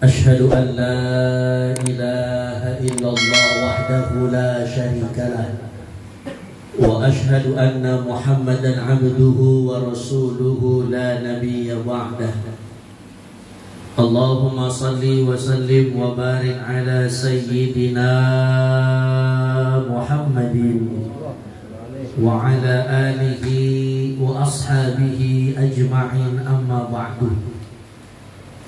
أشهد أن لا إله إلا الله وحده لا شريك له وأشهد أن محمدا عبده ورسوله لا نبي بعده اللهم صل وسلم وبارك على سيدنا محمد وعلى آله وأصحابه أجمعين أما بعد.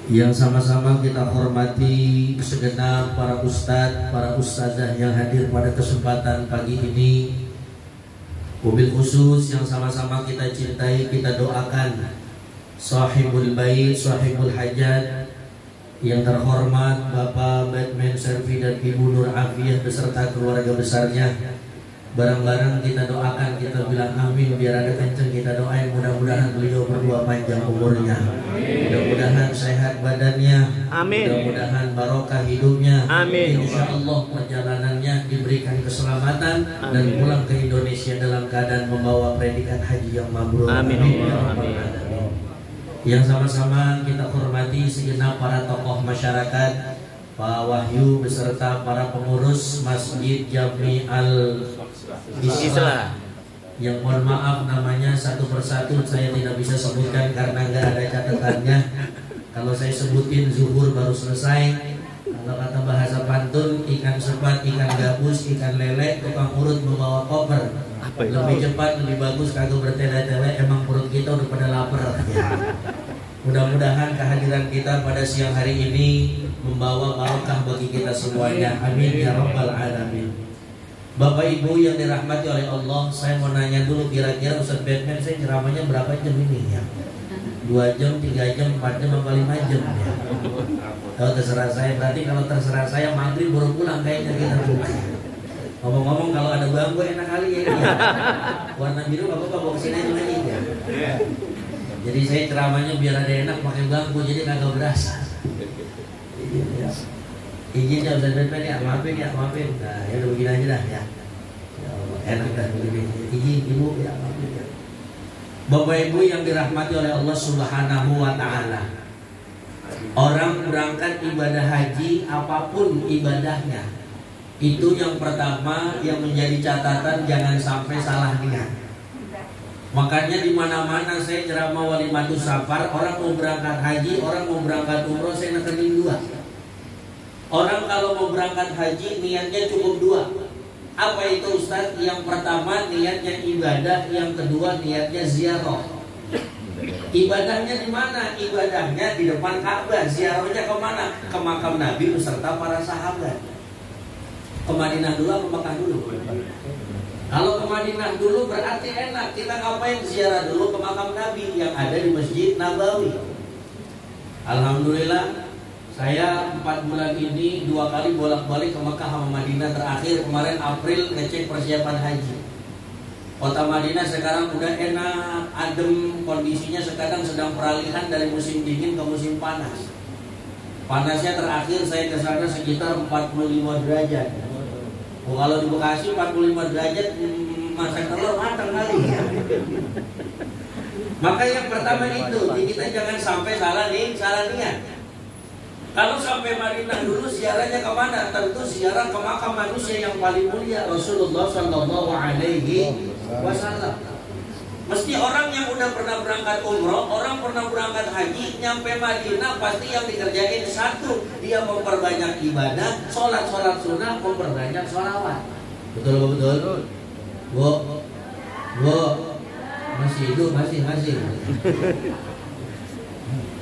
Yang sama-sama kita hormati segenap para ustadz, para ustadzah yang hadir pada kesempatan pagi ini. Wabil khusus yang sama-sama kita cintai, kita doakan sahibul bait, sahibul hajat yang terhormat Bapak Batman Servi dan Ibu Nur Afiyah beserta keluarga besarnya. Bareng-bareng kita doakan, kita bilang amin, biar ada kenceng kita doain, mudah-mudahan beliau berdua panjang umurnya, mudah-mudahan sehat badannya, amin, mudah-mudahan barokah hidupnya, amin, insya Allah perjalanannya diberikan keselamatan, amin, dan pulang ke Indonesia dalam keadaan membawa predikat haji yang mabrur, amin, amin. Yang sama-sama kita hormati segenap para tokoh masyarakat, Pak Wahyu beserta para pengurus Masjid Jami Al-Islah, yang mohon maaf namanya satu persatu saya tidak bisa sebutkan karena nggak ada catatannya. Kalau saya sebutin zuhur baru selesai. Kalau kata bahasa pantun, ikan sepat, ikan gabus, ikan lele, tukang urut membawa koper. Lebih cepat, lebih bagus, kagak bertele-tele. Emang perut kita udah pada lapar. Mudah-mudahan kehadiran kita pada siang hari ini membawa barokah bagi kita semuanya. Amin ya rabbal alamin. Bapak Ibu yang dirahmati oleh Allah, saya mau nanya dulu, kira-kira Ustaz Batman saya ceramahnya berapa jam ini ya? 2 jam, 3 jam, 4 jam, apa 5 jam ya? Kalau terserah saya, berarti kalau terserah saya maghrib baru pulang kayaknya kita rumah. Ngomong-ngomong kalau ada bangku enak kali ya. Warna biru apa-apa bawa kesini aja lagi ya. Jadi saya ceramahnya biar ada enak pakai bangku, jadi kagak berasa. Izin ya Ustaz Batman ya, maafin ya, maafin. Nah ya udah begini aja dah ya. Enak dah begini. Izin Ibu ya, maafin ya. Bapak Ibu yang dirahmati oleh Allah Subhanahu wa taala. Orang berangkat ibadah haji apapun ibadahnya, itu yang pertama yang menjadi catatan jangan sampai salah niat. Makanya di mana-mana saya ceramah walimatus safar, orang mau berangkat haji, orang mau berangkat umroh, saya nekenin 2. Orang kalau mau berangkat haji niatnya cukup 2. Apa itu Ustaz? Yang pertama niatnya ibadah, yang kedua niatnya ziarah. Ibadahnya di mana? Ibadahnya di depan Ka'bah. Ziarahnya kemana? Ke makam Nabi beserta para sahabat. Ke Madinah dulu atau Mekah dulu? Kalau ke Madinah dulu berarti enak. Kita ngapain? Ziarah dulu ke makam Nabi yang ada di Masjid Nabawi. Alhamdulillah, saya 4 bulan ini 2 kali bolak-balik ke Mekah sama Madinah. Terakhir kemarin April ngecek persiapan haji. Kota Madinah sekarang udah enak, adem, kondisinya sekarang sedang peralihan dari musim dingin ke musim panas. Panasnya terakhir saya ke sana sekitar 45 derajat. Oh, kalau di Bekasi 45 derajat masak telur matang kali ya. Maka yang pertama itu, kita jangan sampai salah niat. Kalau sampai Madinah dulu ziarahnya ke mana? Tentu ziarah ke makam manusia yang paling mulia, Rasulullah Shallallahu Alaihi Wasallam. Mesti orang yang udah pernah berangkat umroh, orang pernah berangkat haji, nyampe Madinah pasti yang dikerjain satu, dia memperbanyak ibadah, sholat sunnah, memperbanyak sholawat. Betul. Bu, masih hidup, masih.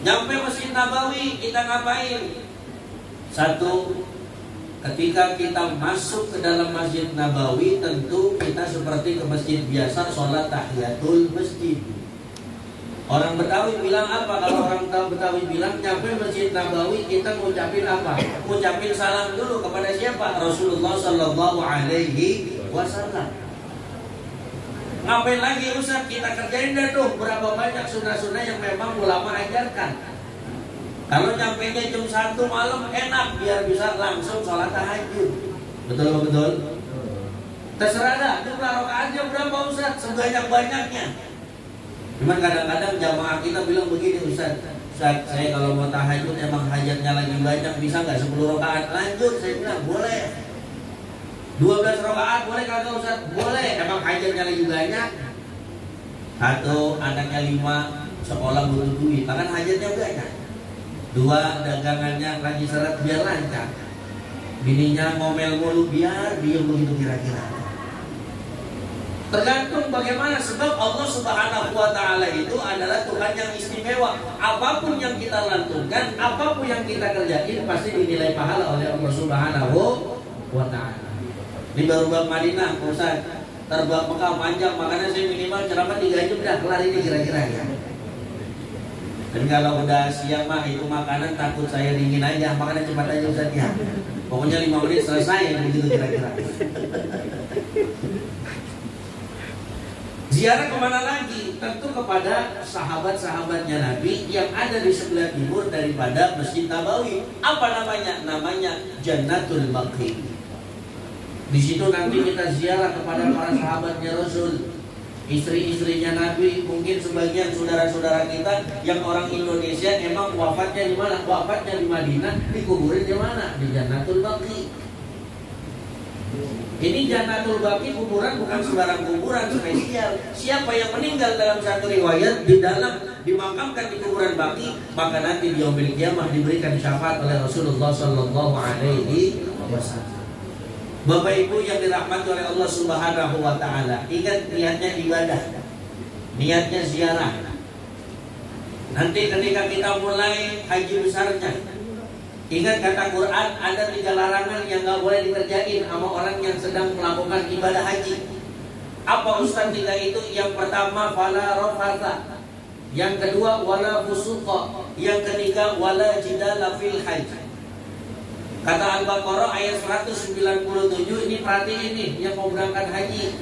Nyampe Masjid Nabawi kita ngapain? Satu, ketika kita masuk ke dalam Masjid Nabawi, tentu kita seperti ke masjid biasa, sholat tahiyatul masjid. Orang Betawi bilang apa? Kalau orang Betawi bilang nyampe Masjid Nabawi kita ngucapin apa? Ngucapin salam dulu kepada siapa? Rasulullah Sallallahu Alaihi Wasallam. Ngapain lagi Ustaz? Kita kerjain dah tuh berapa banyak sunnah-sunnah yang memang ulama ajarkan. Kalau nyampainya jam 1 malam enak biar bisa langsung sholat tahajud. Betul. Terserah dah, jumlah rakaatnya berapa Ustaz? Sebanyak-banyaknya. Cuman kadang-kadang jamaah kita bilang begini Ustaz, Ustaz, saya kalau mau tahajud emang hajatnya lagi banyak, bisa nggak 10 rakaat? Lanjut, saya bilang boleh. 12 rakaat boleh kagak Ustaz? Boleh, emang hajatnya lagi banyak. Atau anaknya 5, sekolah butuh duit, bahkan hajatnya banyak. 2, dagangannya lagi seret biar lancar. Bininya ngomel mulu biar diem begitu kira-kira. Tergantung bagaimana, sebab Allah Subhanahu wa Ta'ala itu adalah Tuhan yang istimewa. Apapun yang kita lantunkan, apapun yang kita kerjain pasti dinilai pahala oleh Allah Subhanahu wa Ta'ala. Ini baru bab Madinah, Ustaz. Terbang Mekah panjang, makanya saya minimal ceramah 3 jam dah kelar ini kira-kira ya. Dan kalau udah siang mah itu makanan takut saya dingin aja, makanya cepat aja Ustaz ya. Pokoknya 5 menit selesai begitu kira-kira. Ziarah kemana lagi? Tentu kepada sahabat-sahabatnya Nabi yang ada di sebelah timur daripada Masjid Nabawi. Apa namanya? Namanya Jannatul Baqi. Di situ nanti kita ziarah kepada para sahabatnya Rasul, istri-istrinya Nabi. Mungkin sebagian saudara-saudara kita yang orang Indonesia emang wafatnya di mana? Wafatnya di Madinah, dikuburin di mana? Di Jannatul Baqi. Ini Jannatul Baqi kuburan bukan sembarang kuburan spesial. Siapa yang meninggal dalam satu riwayat di dalam dimakamkan di kuburan Baqi, maka nanti di yaumil kiamah diberikan syafaat oleh Rasulullah sallallahu alaihi wasallam. Bapak Ibu yang dirahmati oleh Allah Subhanahu wa Ta'ala, ingat niatnya ibadah, niatnya ziarah. Nanti ketika kita mulai haji besarnya, ingat kata Quran, ada 3 larangan yang gak boleh dikerjain sama orang yang sedang melakukan ibadah haji. Apa Ustaz 3 itu? Yang pertama fala rafatha, yang kedua wala fusuqa, yang ketiga wala jidala fil haji. Kata Al-Baqarah ayat 197, ini perhatiin nih yang mau berangkat haji.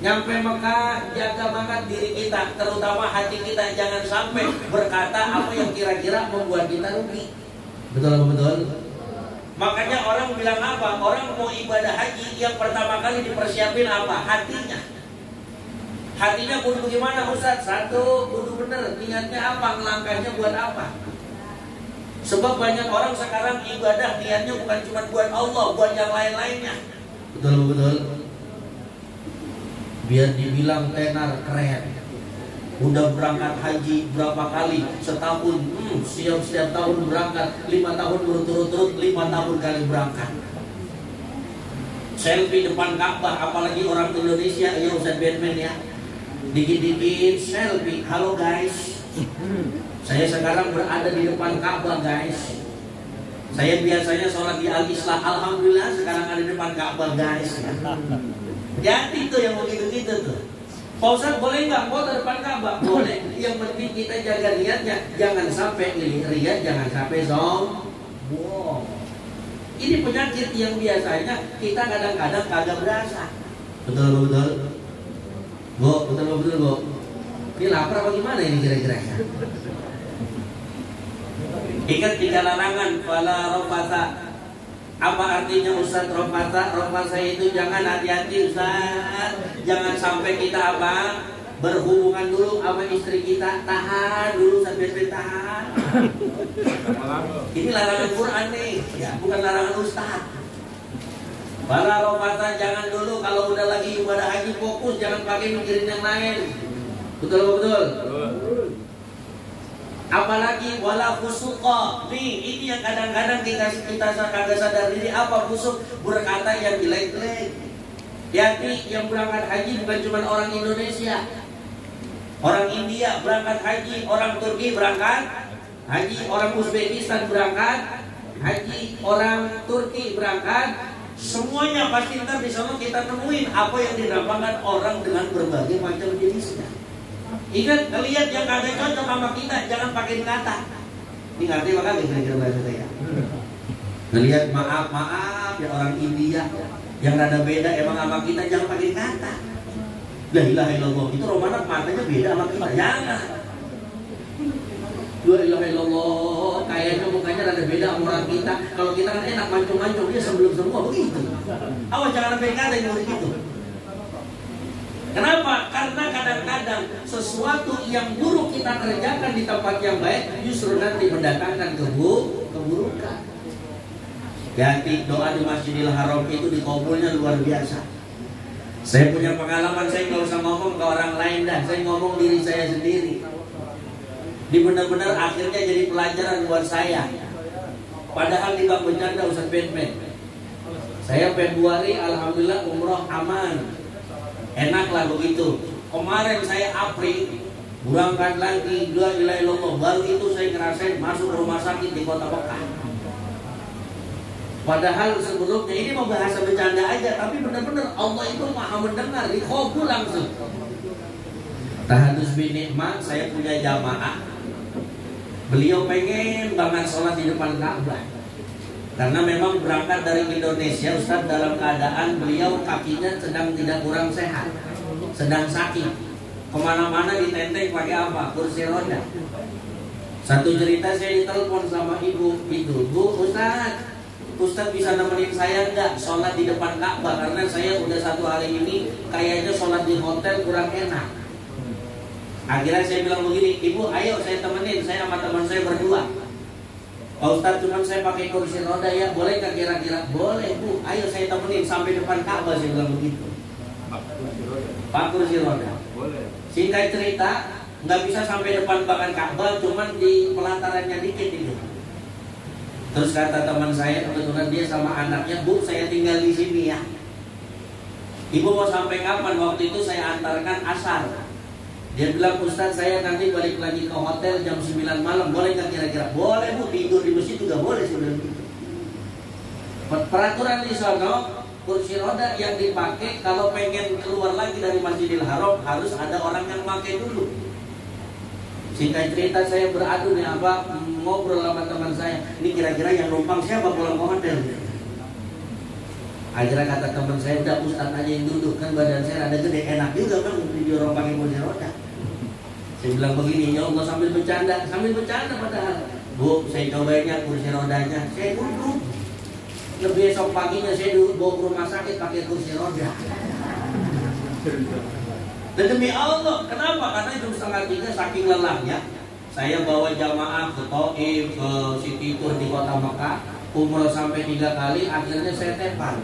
Nyampe Mekah, jaga banget diri kita, terutama hati kita, jangan sampai berkata apa yang kira-kira membuat kita rugi. Betul apa betul? Makanya orang bilang apa? Orang mau ibadah haji yang pertama kali dipersiapin apa? Hatinya. Hatinya kudu gimana Ustaz? 1, kudu bener, niatnya apa? Ngelangkahnya buat apa? Sebab banyak orang sekarang ibadah niatnya bukan cuma buat Allah, buat yang lain-lainnya. Betul apa betul? Biar dibilang tenar keren. Udah berangkat haji berapa kali setahun, setiap tahun berangkat, 5 tahun berturut-turut, 5 tahun kali berangkat. Selfie depan Ka'bah, apalagi orang Indonesia, ya Ustaz Batman ya, dikit-dikit selfie. Halo guys, saya sekarang berada di depan Ka'bah guys. Saya biasanya sholat di Al-Islah, alhamdulillah sekarang ada di depan Ka'bah guys. Jadi tuh yang begitu-gitu tuh. Pak Ustaz boleh nggak foto depan Ka'bah? Boleh. Yang penting kita jaga niatnya, jangan sampai ria, jangan sampai sombong. Ini penyakit yang biasanya kita kadang-kadang kagak berasa. Betul betul. Bu, betul Bu. Ini lapar apa gimana ini kira-kira? Ingat 3 larangan, fala rafatha. Apa artinya Ustaz rafatha? Rafatha itu jangan, hati-hati Ustaz. Jangan sampai kita apa? Berhubungan dulu sama istri kita. Tahan dulu sampai tahan. Ini larangan Quran nih, ya, bukan larangan Ustaz. Fala rafatha, jangan dulu kalau udah lagi ibadah haji fokus, jangan pakai mikirin yang lain. Betul betul. Apalagi wala fusuqa. Nih, ini yang kadang-kadang kita kagak sadar diri. Apa fusuk? Berkata yang jelek-jelek. Jadi yang berangkat haji bukan cuma orang Indonesia. Orang India berangkat haji, orang Turki berangkat haji, orang Uzbekistan berangkat haji, orang Turki berangkat. Semuanya pasti ntar di sana kita temuin apa yang dinamakan orang dengan berbagai macam jenisnya. Ingat, lihat yang ada cocok sama kita, jangan pakai kata. Ini ngerti makanya kira-kira bahasa saya. Ngelihat maaf ya orang India yang rada beda emang sama kita, jangan pakai kata. La ilaha illallah, itu Romanov matanya beda sama kita, jangan. La ilaha illallah, kayaknya mukanya rada beda sama orang kita. Kalau kita kan enak mancung-mancung, dia sebelum semua begitu. Awas jangan pakai kata yang begitu. Kenapa? Karena kadang-kadang sesuatu yang buruk kita kerjakan di tempat yang baik justru nanti mendatangkan keburukan. Jadi doa di Masjidil Haram itu dikabulnya luar biasa. Saya punya pengalaman, saya nggak usah ngomong ke orang lain dah, saya ngomong diri saya sendiri. Di benar-benar akhirnya jadi pelajaran buat saya. Padahal di bab bercanda Ustaz Ben. Saya Februari alhamdulillah umroh aman. Enaklah begitu. Kemarin saya April berangkat lagi, la ilaha illallah. Baru itu saya ngerasain masuk rumah sakit di kota Mekah. Padahal sebelumnya ini mau bahasa bercanda aja, tapi benar-benar Allah itu maha mendengar, dikabul langsung. Tahadus bin Nikmah, saya punya jamaah. Beliau pengen banget sholat di depan Ka'bah. Karena memang berangkat dari Indonesia, Ustaz, dalam keadaan beliau kakinya sedang tidak kurang sehat, sedang sakit. Kemana-mana ditenteng pakai apa? Kursi roda. Satu cerita saya ditelepon sama ibu itu, Bu, Ustaz bisa nemenin saya nggak sholat di depan Ka'bah? Karena saya udah 1 hari ini kayaknya sholat di hotel kurang enak. Akhirnya saya bilang begini, Ibu ayo saya temenin, saya sama teman saya berdua. Pak Ustaz, cuman saya pakai kursi roda ya, boleh nggak kira-kira? Boleh Bu, ayo saya temenin sampai depan Ka'bah, saya bilang begitu. Pak kursi roda. Boleh. Singkat cerita, nggak bisa sampai depan bahkan Ka'bah, cuman di pelatarannya dikit itu. Terus kata teman saya, kebetulan dia sama anaknya, Bu saya tinggal di sini ya. Ibu mau sampai kapan? Waktu itu saya antarkan asar. Dia bilang, Ustaz saya nanti balik lagi ke hotel jam 9 malam, boleh nggak kira-kira? Boleh Bu, tidur di masjid juga boleh sebenarnya. Peraturan di sana, kursi roda yang dipakai kalau pengen keluar lagi dari Masjidil Haram harus ada orang yang pakai dulu. Singkat cerita saya beradu nih ngobrol sama teman saya, ini kira-kira yang numpang siapa pulang ke hotel? Akhirnya kata teman saya, udah Ustaz aja yang duduk, kan badan saya ada gede, enak juga kan di orang pakai kursi roda. Saya bilang begini, ya Allah sambil bercanda padahal. Bu, saya cobainnya kursi rodanya, saya duduk. Lebih esok paginya saya duduk bawa ke rumah sakit pakai kursi roda. Dan demi Allah, kenapa? Karena jam 2:30 saking lelahnya, saya bawa jamaah ke Taif, ke City Tour di kota Mekah, umroh sampai 3 kali, akhirnya saya tepar.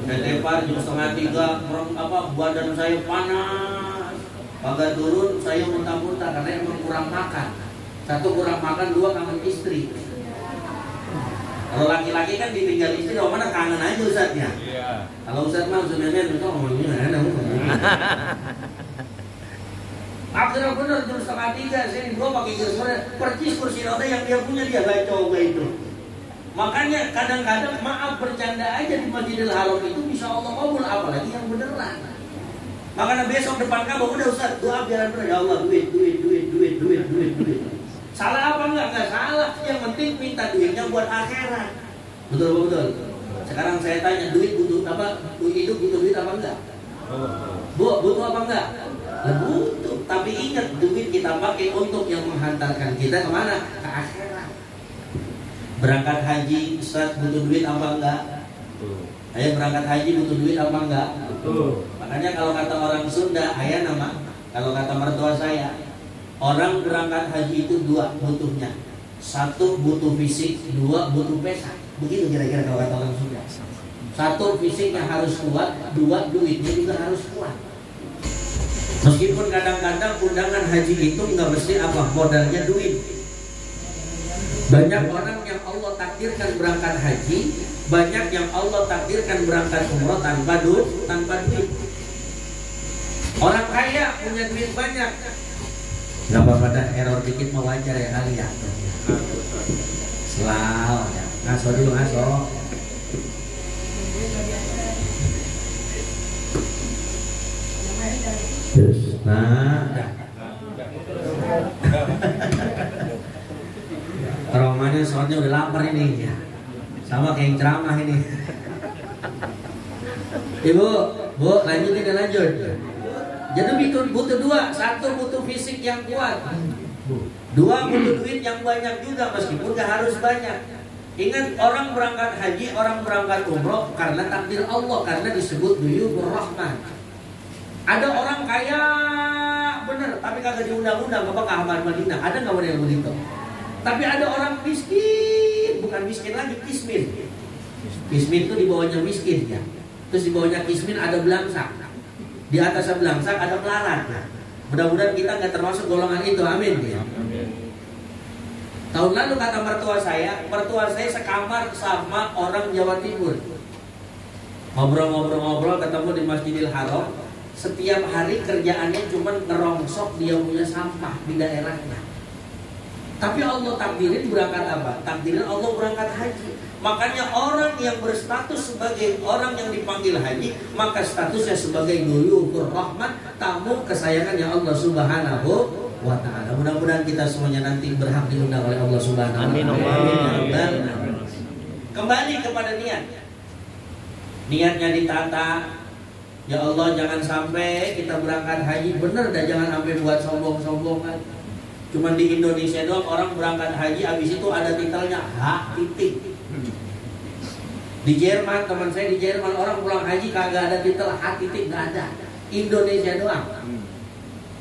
Saya tepar jam 2:30, badan saya panas. Agak turun, saya muntah-muntah karena emang kurang makan. 1 kurang makan, 2 kangen istri. Kalau laki-laki kan ditinggal istri, mana kangen aja Ustaznya. Iya. Kalau Ustaz mah sebenarnya itu ngomongnya akhirnya bener jam 2:30 saya gua pakai kursi roda yang dia punya, dia gak coba itu. Makanya kadang-kadang maaf bercanda aja di Masjidil Haram itu bisa Allah kabul, apalagi yang beneran. Makanya besok depan kamu udah Ustaz doa biar bener, ya Allah duit. Salah apa enggak? Enggak salah. Yang penting minta duitnya buat akhirat. Betul. Sekarang saya tanya, duit butuh apa? Hidup butuh duit apa enggak? Bu, butuh apa enggak? Butuh. Tapi ingat, duit kita pakai untuk yang menghantarkan kita kemana? Ke akhirat. Berangkat haji, Ustaz butuh duit apa enggak? Ayo berangkat haji butuh duit apa enggak? Betul. Makanya kalau kata orang Sunda, ayah nama, kalau kata mertua saya, orang berangkat haji itu 2 butuhnya. 1 butuh fisik, 2 butuh pesa. Begitu kira-kira kalau kata orang Sunda. 1 fisiknya harus kuat, 2 duitnya juga harus kuat. Meskipun kadang-kadang undangan haji itu nggak mesti modalnya duit. Banyak orang yang Allah takdirkan berangkat haji, banyak yang Allah takdirkan berangkat umroh tanpa duit. Orang kaya punya duit banyak, nggak apa-apa dah, error dikit mau wajar ya kali ya. Selalu ya. Ngaso dulu ngaso. Terus, Romannya soalnya udah lapar ini ya. Sama kayak yang ceramah ini. Ibu, Bu, lanjut. Jadi butuh 2, 1 butuh fisik yang kuat, 2 butuh duit yang banyak juga, meskipun gak harus banyak. Ingat, orang berangkat haji, orang berangkat umroh karena takdir Allah, karena disebut duyufur rahman. Ada orang kaya bener, tapi kagak diundang-undang apa ke Ahmad Madinah. Ada nggak yang begitu? Tapi ada orang miskin, bukan miskin lagi, kismin. Kismin itu di bawahnya miskin ya. Terus di bawahnya kismin ada belangsak. Di atasnya belangsak ada melarat. Ya. Mudah-mudahan kita nggak termasuk golongan itu, amin ya. Tahun lalu kata mertua saya sekamar sama orang Jawa Timur. Ngobrol-ngobrol ketemu di Masjidil Haram. Setiap hari kerjaannya cuma ngerongsok dia punya sampah di daerahnya. Tapi Allah takdirin berangkat apa? Takdirin Allah berangkat haji. Makanya orang yang berstatus sebagai orang yang dipanggil haji, maka statusnya sebagai duyufur rahmat, tamu kesayangannya Allah Subhanahu wa ta'ala. Mudah-mudahan kita semuanya nanti berhak diundang oleh Allah Subhanahu wa ta'ala. Kembali kepada niat. Niatnya ditata. Ya Allah, jangan sampai kita berangkat haji bener dah, jangan sampai buat sombong-sombongan. Cuman di Indonesia doang orang berangkat haji, habis itu ada titelnya H titik. Di Jerman, teman saya di Jerman orang pulang haji kagak ada titel H titik, nggak ada. Indonesia doang.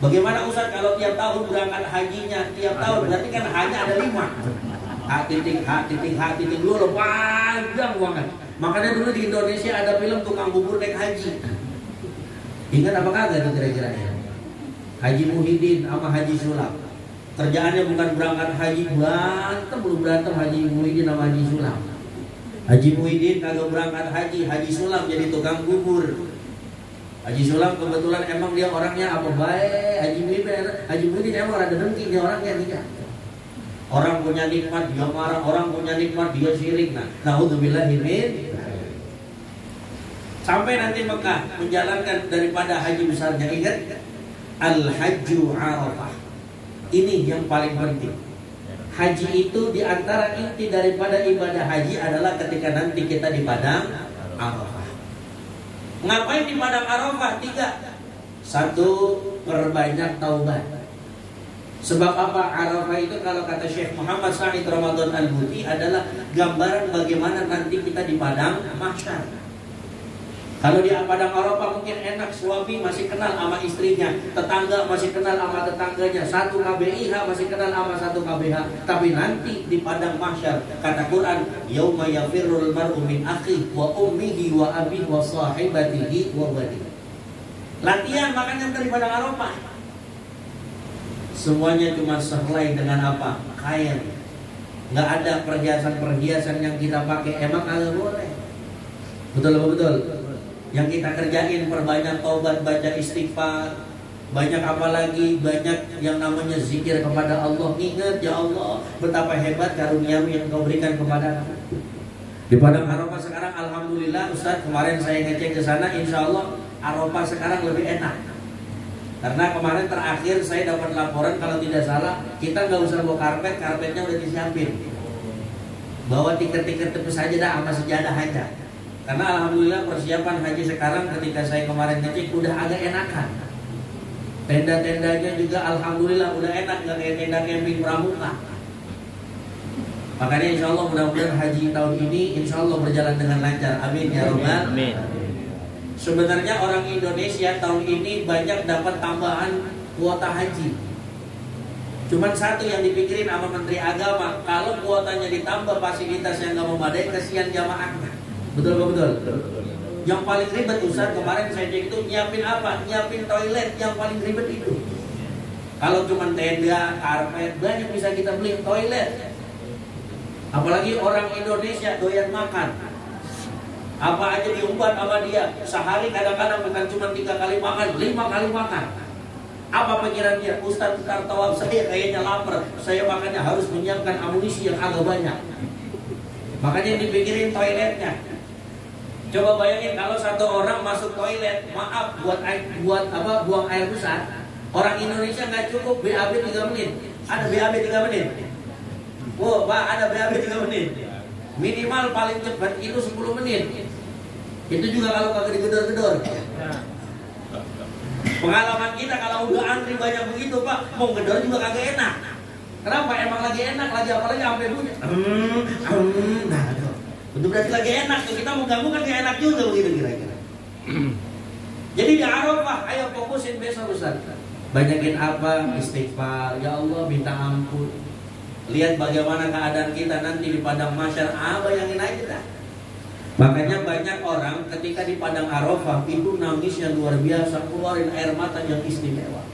Bagaimana Ustaz kalau tiap tahun berangkat hajinya tiap tahun, berarti kan hanya ada 5. H titik, H titik, H titik dulu panjang banget. Makanya dulu di Indonesia ada film tukang bubur naik haji. Ingat apa kagak tuh kira-kira ya? Haji Muhyiddin sama Haji Sulam. Kerjaannya bukan berangkat haji, berantem Haji Muhyiddin sama Haji Sulam. Haji Muhyiddin kagak berangkat haji, Haji Sulam jadi tukang bubur. Haji Sulam kebetulan emang dia orangnya apa baik. Haji Muhyiddin emang rada dengki dia orangnya tidak. Orang punya nikmat dia marah, orang punya nikmat dia syirik. Nah, naudzubillahi min. Sampai nanti Mekah menjalankan daripada haji besarnya, ingat Al-Hajju Arafah. Ini yang paling penting. Haji itu diantara inti daripada ibadah haji adalah ketika nanti kita di padang Arafah. Ngapain di padang Arafah? 3. 1. Perbanyak taubat. Sebab apa? Arafah itu kalau kata Syekh Muhammad Sa'id Ramadan Al-Buti adalah gambaran bagaimana nanti kita di padang mahsyar. Kalau di padang Arafah mungkin enak, suami masih kenal sama istrinya, tetangga masih kenal sama tetangganya, satu KBIH masih kenal sama satu KBH. Tapi nanti di padang mahsyar, kata Quran, yauma yafirrul mar'u min akhihi wa ummihi wa abihi wa sahibatihi wa banihi. Latihan makanya di padang Arafah. Semuanya cuma sehelai dengan apa? Kain. Nggak ada perhiasan-perhiasan yang kita pakai. Emang nggak boleh. Betul apa betul? Yang kita kerjain perbanyak taubat, baca istighfar, banyak apa lagi, banyak yang namanya zikir kepada Allah. Ingat ya Allah, betapa hebat karunia-Mu yang Kau berikan kepada aku. Di padang Arafah sekarang alhamdulillah Ustaz, kemarin saya ngecek ke sana, insya Allah Arafah sekarang lebih enak. Karena kemarin terakhir saya dapat laporan kalau tidak salah kita nggak usah bawa karpet, karpetnya udah disiapin. Bawa tiket-tiket tepus saja dah sama sejadah aja. Karena alhamdulillah persiapan haji sekarang ketika saya kemarin ngecek udah agak enakan. Tenda-tendanya juga alhamdulillah udah enak, nggak kayak tenda camping pramuka. Makanya insya Allah mudah-mudahan haji tahun ini insya Allah berjalan dengan lancar. Amin ya robbal. Amin. Sebenarnya orang Indonesia tahun ini banyak dapat tambahan kuota haji. Cuman satu yang dipikirin sama Menteri Agama, kalau kuotanya ditambah fasilitas yang nggak memadai, kesian jamaahnya. Betul apa betul? Yang paling ribet Ustaz, kemarin saya cek itu nyiapin apa? Nyiapin toilet yang paling ribet itu. Kalau cuma tenda, karpet, banyak bisa kita beli toilet. Apalagi orang Indonesia doyan makan. Apa aja diumpat sama dia. Sehari kadang-kadang bukan cuma 3 kali makan, 5 kali makan. Apa pikiran dia? Ustaz Kartawan, saya kayaknya lapar. Saya makannya harus menyiapkan amunisi yang agak banyak. Makanya dipikirin toiletnya. Coba bayangin kalau satu orang masuk toilet, maaf buang air besar. Orang Indonesia nggak cukup BAB 3 menit. Ada BAB 3 menit. Oh, Pak, ada BAB 3 menit. Minimal paling cepat itu 10 menit. Itu juga kalau kagak digedor-gedor. Pengalaman kita kalau udah antri banyak begitu, Pak, mau gedor juga kagak enak. Kenapa? Emang lagi enak, lagi apalagi sampai bunyi. Nah, itu berarti lagi enak tuh. Kita mau ganggu kan gak enak juga begitu kira-kira. Jadi di Arafah Arafah, ayo fokusin besok Ustaz. Banyakin apa? Istighfar. Ya Allah, minta ampun. Lihat bagaimana keadaan kita nanti di padang mahsyar. Bayangin aja dah. Makanya banyak orang ketika di padang Arafah itu nangisnya luar biasa, keluarin air mata yang istimewa.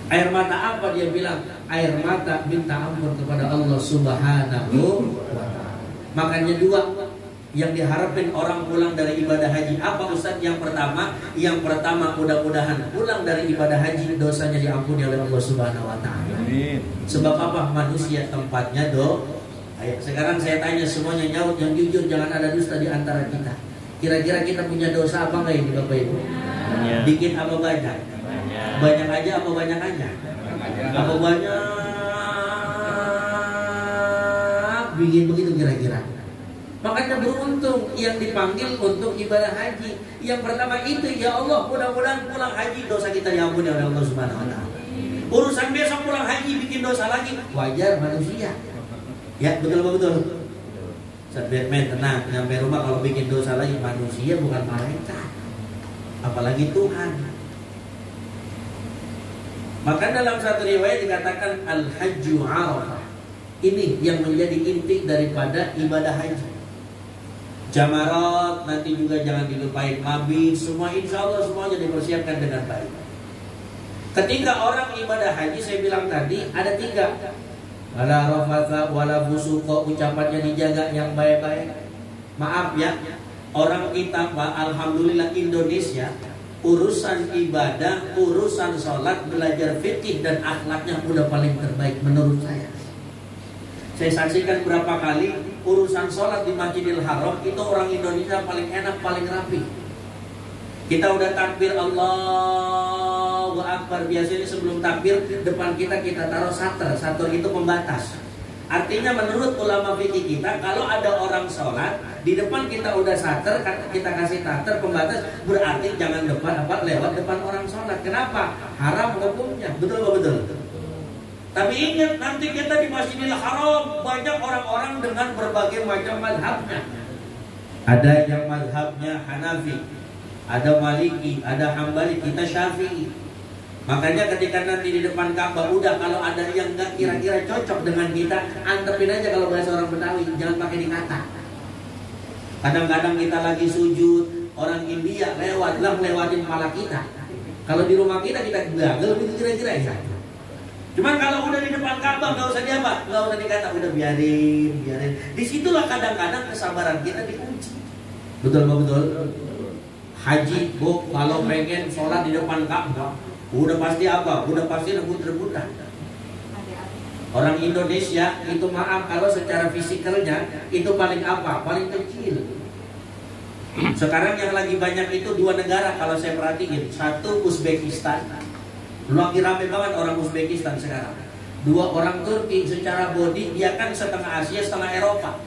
Air mata apa dia bilang? Air mata minta ampun kepada Allah Subhanahu wa ta'ala. Makanya dua yang diharapin orang pulang dari ibadah haji. Apa Ustaz? Yang pertama mudah-mudahan pulang dari ibadah haji dosanya diampuni oleh Allah Subhanahu wa ta'ala. Sebab apa? Manusia tempatnya Ayo, sekarang saya tanya semuanya, nyaut yang jujur, jangan ada dusta di antara kita. Kira-kira kita punya dosa apa enggak ini Bapak Ibu? Dikit apa banyak? Banyak aja apa banyak aja? Apa banyak? Bikin begitu kira-kira. Makanya beruntung yang dipanggil untuk ibadah haji. Yang pertama itu, ya Allah, mudah-mudahan pulang haji dosa kita diampuni oleh Allah Subhanahu wa ta'ala. Urusan besok pulang haji bikin dosa lagi, wajar manusia. Ya, betul. Ustaz Batman tenang, sampai rumah kalau bikin dosa lagi, manusia bukan malaikat. Apalagi Tuhan. Maka dalam satu riwayat dikatakan Al-Hajju Arafah. Ini yang menjadi inti daripada ibadah haji. Jamarat nanti juga jangan dilupain, mabit, semua insya Allah semuanya dipersiapkan dengan baik. Ketika orang ibadah haji, saya bilang tadi ada 3. Wala rafatha wala fusuqa, ucapannya dijaga yang baik-baik. Maaf ya, orang kita alhamdulillah Indonesia urusan ibadah, urusan sholat, belajar fikih dan akhlaknya udah paling terbaik menurut saya. Saya saksikan berapa kali urusan sholat di Masjidil Haram itu orang Indonesia paling enak, paling rapi. Kita udah takbir Allahu Akbar, biasanya sebelum takbir depan kita taruh sater. Sater itu pembatas. Artinya menurut ulama fikih kita, kalau ada orang sholat di depan kita udah sater, kita kasih sater pembatas, berarti jangan lewat depan orang sholat. Kenapa? Haram hukumnya. Betul betul. Tapi ingat, nanti kita di Masjidil Haram banyak orang-orang dengan berbagai macam mazhabnya. Ada yang mazhabnya Hanafi, ada Maliki, ada Hambali, kita Syafi'i. Makanya ketika nanti di depan Ka'bah, udah kalau ada yang nggak kira-kira cocok dengan kita, antepin aja kalau bahasa orang Betawi, jangan pakai dikata. Kadang-kadang kita lagi sujud, orang India lewatin kepala kita. Kalau di rumah kita gagal begitu kira-kira ya. Cuman kalau udah di depan Ka'bah nggak usah diapa, nggak usah dikata, udah biarin. Disitulah kadang-kadang kesabaran kita diuji. Betul. Haji, Bu, kalau pengen sholat di depan Ka'bah, udah pasti apa? Udah pasti rebut-rebutan. Orang Indonesia itu maaf kalau secara fisikalnya itu paling apa? Paling kecil. Sekarang yang lagi banyak itu 2 negara kalau saya perhatiin. Satu Uzbekistan. Lagi rame banget orang Uzbekistan sekarang. 2 orang Turki, secara body dia kan setengah Asia, setengah Eropa.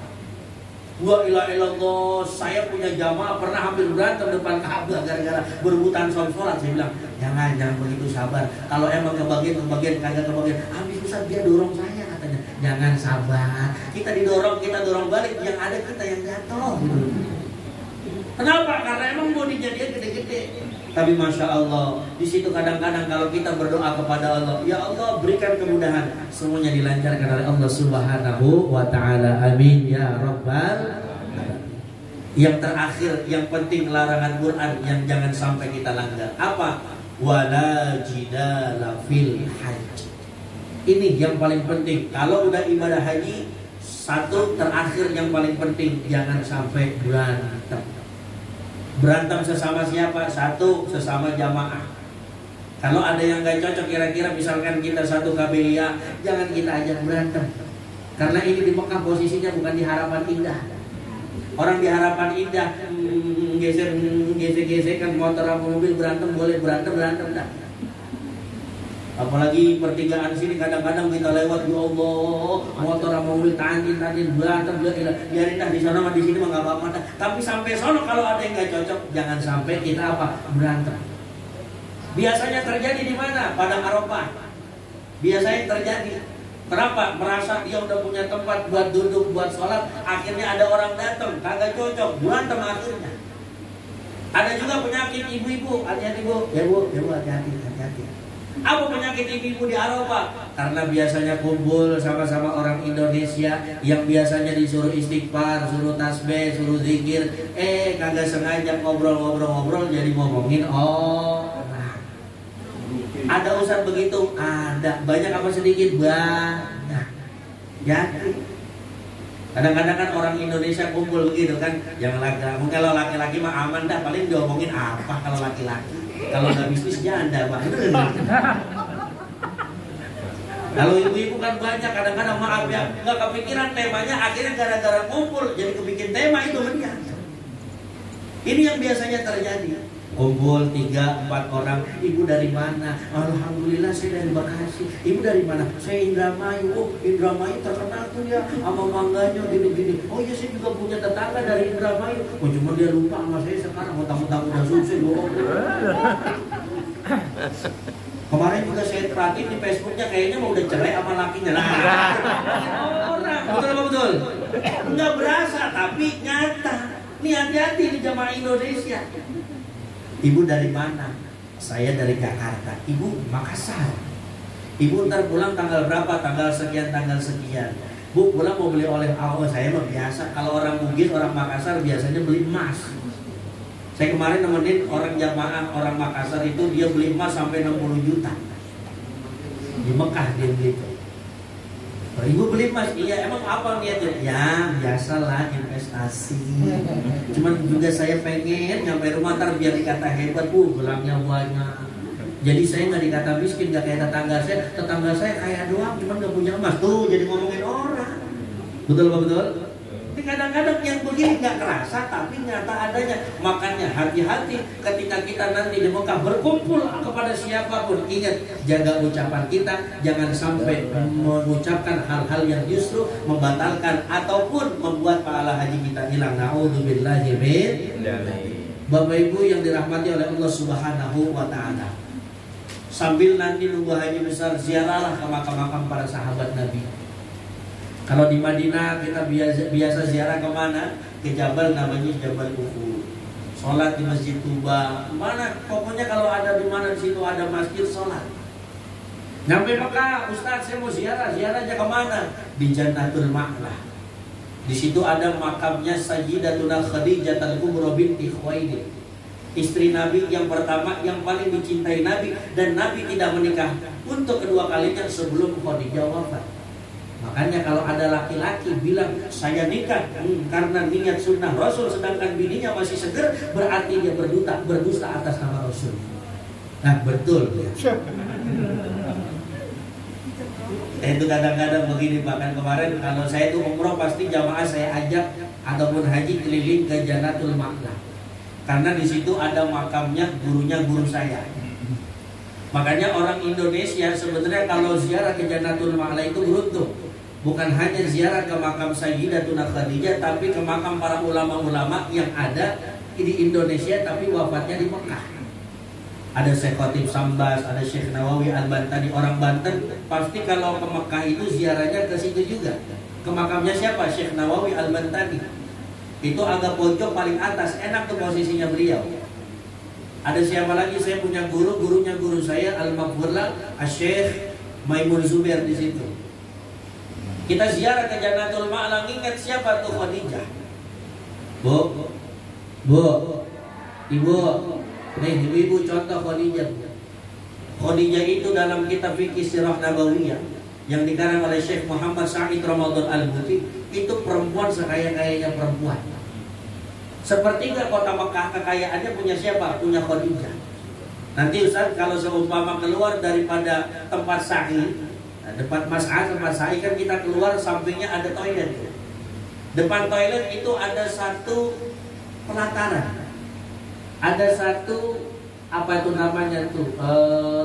Wa ilaha illallah, saya punya jamaah pernah hampir berantem depan Ka'bah gara-gara berebutan sholat. Saya bilang, jangan begitu, sabar. Kalau emang kebagian kagak kebagian, habis Ustaz dia dorong saya katanya. Jangan sabar. Kita dorong balik, yang ada kita yang jatuh. Kenapa? Karena emang bodinya dia gede-gede. Tapi Masya Allah, di situ kadang-kadang kalau kita berdoa kepada Allah, ya Allah berikan kemudahan, semuanya dilancarkan oleh Allah Subhanahu wa ta'ala. Amin ya Rabbal alamin. Yang terakhir, yang penting larangan Quran yang jangan sampai kita langgar. Apa? Wala jidala fil haji. Ini yang paling penting. Kalau udah ibadah haji, satu terakhir yang paling penting, jangan sampai berantem. Berantem sesama siapa? Satu, sesama jamaah. Kalau ada yang gak cocok, kira-kira misalkan kita satu KBIA, jangan kita ajak berantem. Karena ini di Mekah posisinya bukan di Harapan Indah. Orang di Harapan Indah geser-geser motor apa mobil berantem, boleh berantem dah. Apalagi pertigaan sini kadang-kadang kita lewat, ya Allah, motor sama mobil tantin berantem, biarin dah di sana sama di sini mah nggak apa-apa dah. Tapi sampai sono kalau ada yang nggak cocok, jangan sampai kita berantem. Biasanya terjadi di mana? Padang Arafah. Biasanya terjadi. Kenapa? Merasa dia udah punya tempat buat duduk, buat sholat, akhirnya ada orang datang, kagak cocok, berantem akhirnya. Ada juga penyakit ibu-ibu, hati-hati bu, ya bu, hati-hati. Apa penyakit ibu-ibu di Arafah? Karena biasanya kumpul sama-sama orang Indonesia yang biasanya disuruh istighfar, suruh tasbih, suruh zikir, kagak sengaja ngobrol-ngobrol jadi ngomongin orang. Ada ustaz begitu? Ada. Banyak apa sedikit? Banyak. Jadi kadang-kadang kan orang Indonesia kumpul begitu kan, yang laki-laki, kalau laki-laki mah aman dah, paling diomongin apa kalau laki-laki. Kalau nggak bisnis janda pak. Kalau ibu-ibu kan banyak, kadang-kadang maaf ya, nggak kepikiran temanya, akhirnya gara-gara kumpul jadi kebikin tema itu meriah. Ini yang biasanya terjadi. Kumpul 3-4 orang, ibu dari mana? Alhamdulillah saya dari Bekasi. Ibu dari mana? Saya Indramayu. Oh Indramayu terkenal tuh ya, sama mangganya gini-gini. Oh iya saya juga punya tetangga dari Indramayu. Oh cuma dia lupa sama saya sekarang, utang-utang udah susah bohong. Kemarin juga saya perhatiin di Facebooknya kayaknya mau udah cerai sama lakinya. Nah, orang betul apa betul? Nggak berasa tapi nyata. Nih hati-hati di jamaah Indonesia. Ibu dari mana? Saya dari Jakarta. Ibu Makassar. Ibu ntar pulang tanggal berapa? Tanggal sekian, tanggal sekian. Bu pulang mau beli oleh-oleh. Saya mah biasa. Kalau orang Bugis, orang Makassar biasanya beli emas. Saya kemarin nemenin orang jamaah orang Makassar itu, dia beli emas sampai 60 juta di Mekah dia gitu. Ibu beli emas, iya emang apa niatnya? Ya biasalah investasi. Cuman juga saya pengen nyampe rumah ntar biar dikata hebat, gelangnya banyak. Jadi saya nggak dikata miskin, nggak kayak tetangga saya. Tetangga saya kaya doang, cuman nggak punya emas. Tuh jadi ngomongin orang. Betul apa betul? Tapi kadang-kadang yang begini nggak kerasa, tapi nyata adanya. Makanya hati-hati ketika kita nanti di Mekah berkumpul kepada siapapun. Ingat, jaga ucapan kita, jangan sampai mengucapkan hal-hal yang justru membatalkan ataupun membuat pahala haji kita hilang. Na'udzubillahi min. Bapak Ibu yang dirahmati oleh Allah Subhanahu wa Ta'ala, sambil nanti nunggu haji besar, ziarahlah ke makam-makam para sahabat Nabi. Kalau di Madinah kita biasa ziarah kemana? Ke Jabal, namanya Jabal Uhud. Sholat di Masjid Tuba. Mana? Pokoknya kalau ada di mana di situ ada masjid, sholat. Nyampe Mekah, Ustaz saya mau ziarah aja kemana? Di Jannatul Ma'lah. Di situ ada makamnya Sayyidatuna Khadijah al-Kubra binti Khuwailid, istri Nabi yang pertama yang paling dicintai Nabi, dan Nabi tidak menikah untuk kedua kalinya sebelum Khadijah wafat. Makanya kalau ada laki-laki bilang saya nikah karena niat sunnah Rasul, sedangkan bininya masih seger, berarti dia berdusta atas nama Rasul. Nah betul ya. Itu kadang-kadang begini, bahkan kemarin kalau saya itu umroh pasti jamaah saya ajak ataupun haji keliling ke Jannatul Ma'lah, karena di situ ada makamnya gurunya guru saya. Makanya orang Indonesia sebenarnya kalau ziarah ke Jannatul Ma'lah itu beruntung. Bukan hanya ziarah ke makam Sayyidatuna Khadijah, tapi ke makam para ulama-ulama yang ada di Indonesia tapi wafatnya di Mekah. Ada Syekh Khatib Sambas, ada Syekh Nawawi Al-Bantani. Orang Banten pasti kalau ke Mekah itu ziarahnya ke situ juga. Ke makamnya siapa? Syekh Nawawi Al-Bantani. Itu agak pojok paling atas, enak tuh posisinya beliau. Ada siapa lagi? Saya punya gurunya guru saya Al-Maghfurlah, Syekh Maimun Zubair di situ. Kita ziarah ke Jannatul Ma'lah, ingat siapa tuh? Khadijah. Bu, ibu, nih ibu contoh Khadijah. Khadijah itu dalam kitab fikih Sirah Nabawiyah yang dikarang oleh Syekh Muhammad Sa'id Ramadan Al-Buti, itu perempuan sekaya-kayanya perempuan. Sepertiga kota Mekah kekayaannya punya siapa? Punya Khadijah. Nanti Ustaz kalau seumpama keluar daripada tempat sa'i, depan mas'ah, tempat sa'i kan kita keluar, sampingnya ada toilet. Depan toilet itu ada satu pelataran, ada satu apa itu namanya tuh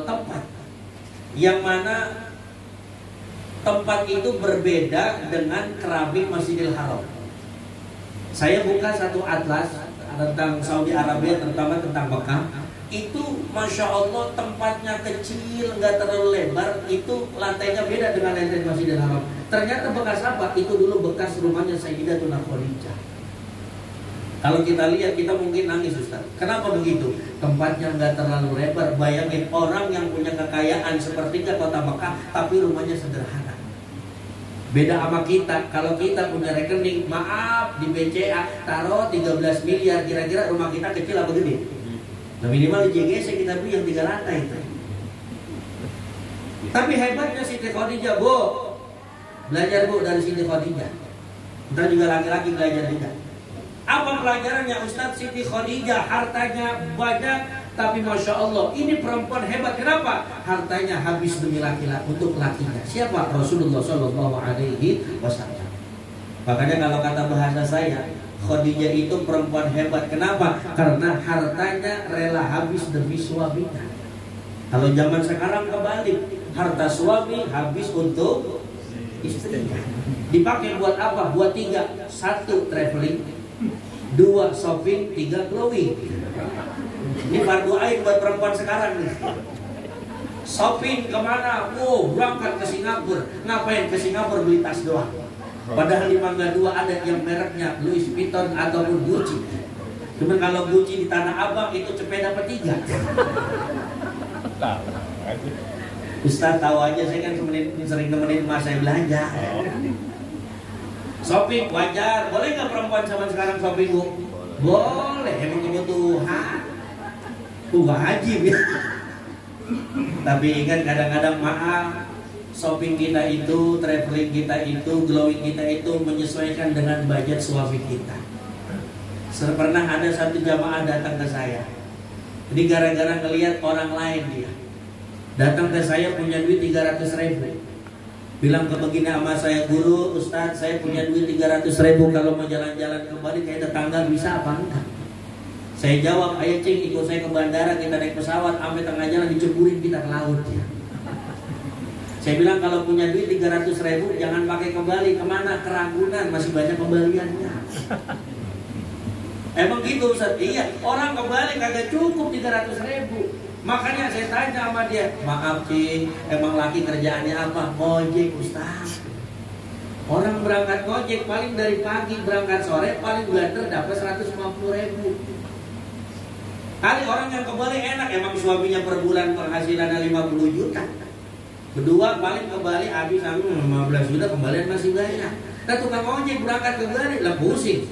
tempat, yang mana tempat itu berbeda dengan keramik Masjidil Haram. Saya buka satu atlas tentang Saudi Arabia, terutama tentang Mekah. Itu Masya Allah tempatnya kecil, nggak terlalu lebar. Itu lantainya beda dengan lantai Masjidil Haram. Ternyata bekas apa? Itu dulu bekas rumahnya Sayyidatuna Khadijah. Kalau kita lihat kita mungkin nangis Ustaz. Kenapa begitu? Tempatnya nggak terlalu lebar. Bayangin orang yang punya kekayaan sepertiga kota Mekah, tapi rumahnya sederhana. Beda sama kita. Kalau kita punya rekening, maaf di BCA taruh 13 miliar, kira-kira rumah kita kecil apa gede? Nah, minimal di JGC kita beli yang 3 lantai itu. Tapi hebatnya Siti Khadijah, Bu. Belajar Bu dari Siti Khadijah. Kita juga laki-laki belajar juga. Apa pelajarannya Ustadz? Siti Khadijah hartanya banyak, tapi Masya Allah ini perempuan hebat. Kenapa? Hartanya habis demi laki-laki, untuk lakinya. Siapa? Rasulullah Shallallahu Alaihi Wasallam. Makanya kalau kata bahasa saya, Khadijah itu perempuan hebat. Kenapa? Karena hartanya rela habis demi suaminya. Kalau zaman sekarang kebalik, harta suami habis untuk istrinya. Dipakai buat apa? Buat 3. 1 traveling, 2 shopping, 3 glowing. Ini fardu ain buat perempuan sekarang nih. Shopping kemana? Oh, berangkat ke Singapura. Ngapain ke Singapura? Beli tas doang. Padahal di Mangga 2 ada yang mereknya Louis Vuitton ataupun Gucci. Cuman kalau Gucci di Tanah Abang itu cepet dapat 3. Ustaz tahu aja, saya kan sering nemenin emak saya belanja. Shopping wajar, boleh nggak perempuan zaman sekarang shopping Bu? Boleh, emang kebutuhan. Wajib ya. Tapi ingat kadang-kadang maaf, shopping kita itu, traveling kita itu, glowing kita itu menyesuaikan dengan budget suami kita. Pernah ada satu jamaah datang ke saya. Jadi gara-gara ngelihat orang lain dia datang ke saya punya duit 300.000. Bilang ke begini sama saya, guru, Ustadz, saya punya duit 300.000, kalau mau jalan-jalan kembali kayak tetangga bisa apa enggak? Saya jawab, ayo Cing, ikut saya ke bandara, kita naik pesawat, sampai tengah jalan diceburin kita ke laut ya. Saya bilang kalau punya duit 300.000 jangan pakai kembali, kemana? Ke Ragunan, masih banyak kembaliannya. Emang gitu Ustadz? Iya, orang kembali kagak cukup 300.000. Makanya saya tanya sama dia, maaf Cing, emang laki kerjaannya apa? Ngojek Ustaz. Orang berangkat ngojek paling dari pagi, berangkat sore, paling banter dapat 150.000. Kali orang yang kembali enak, emang suaminya per bulan penghasilannya 50 juta. Kedua paling kembali habis 15 juta, kembalian masih banyak. Nah tukang ngojek berangkat kembali, lah pusing.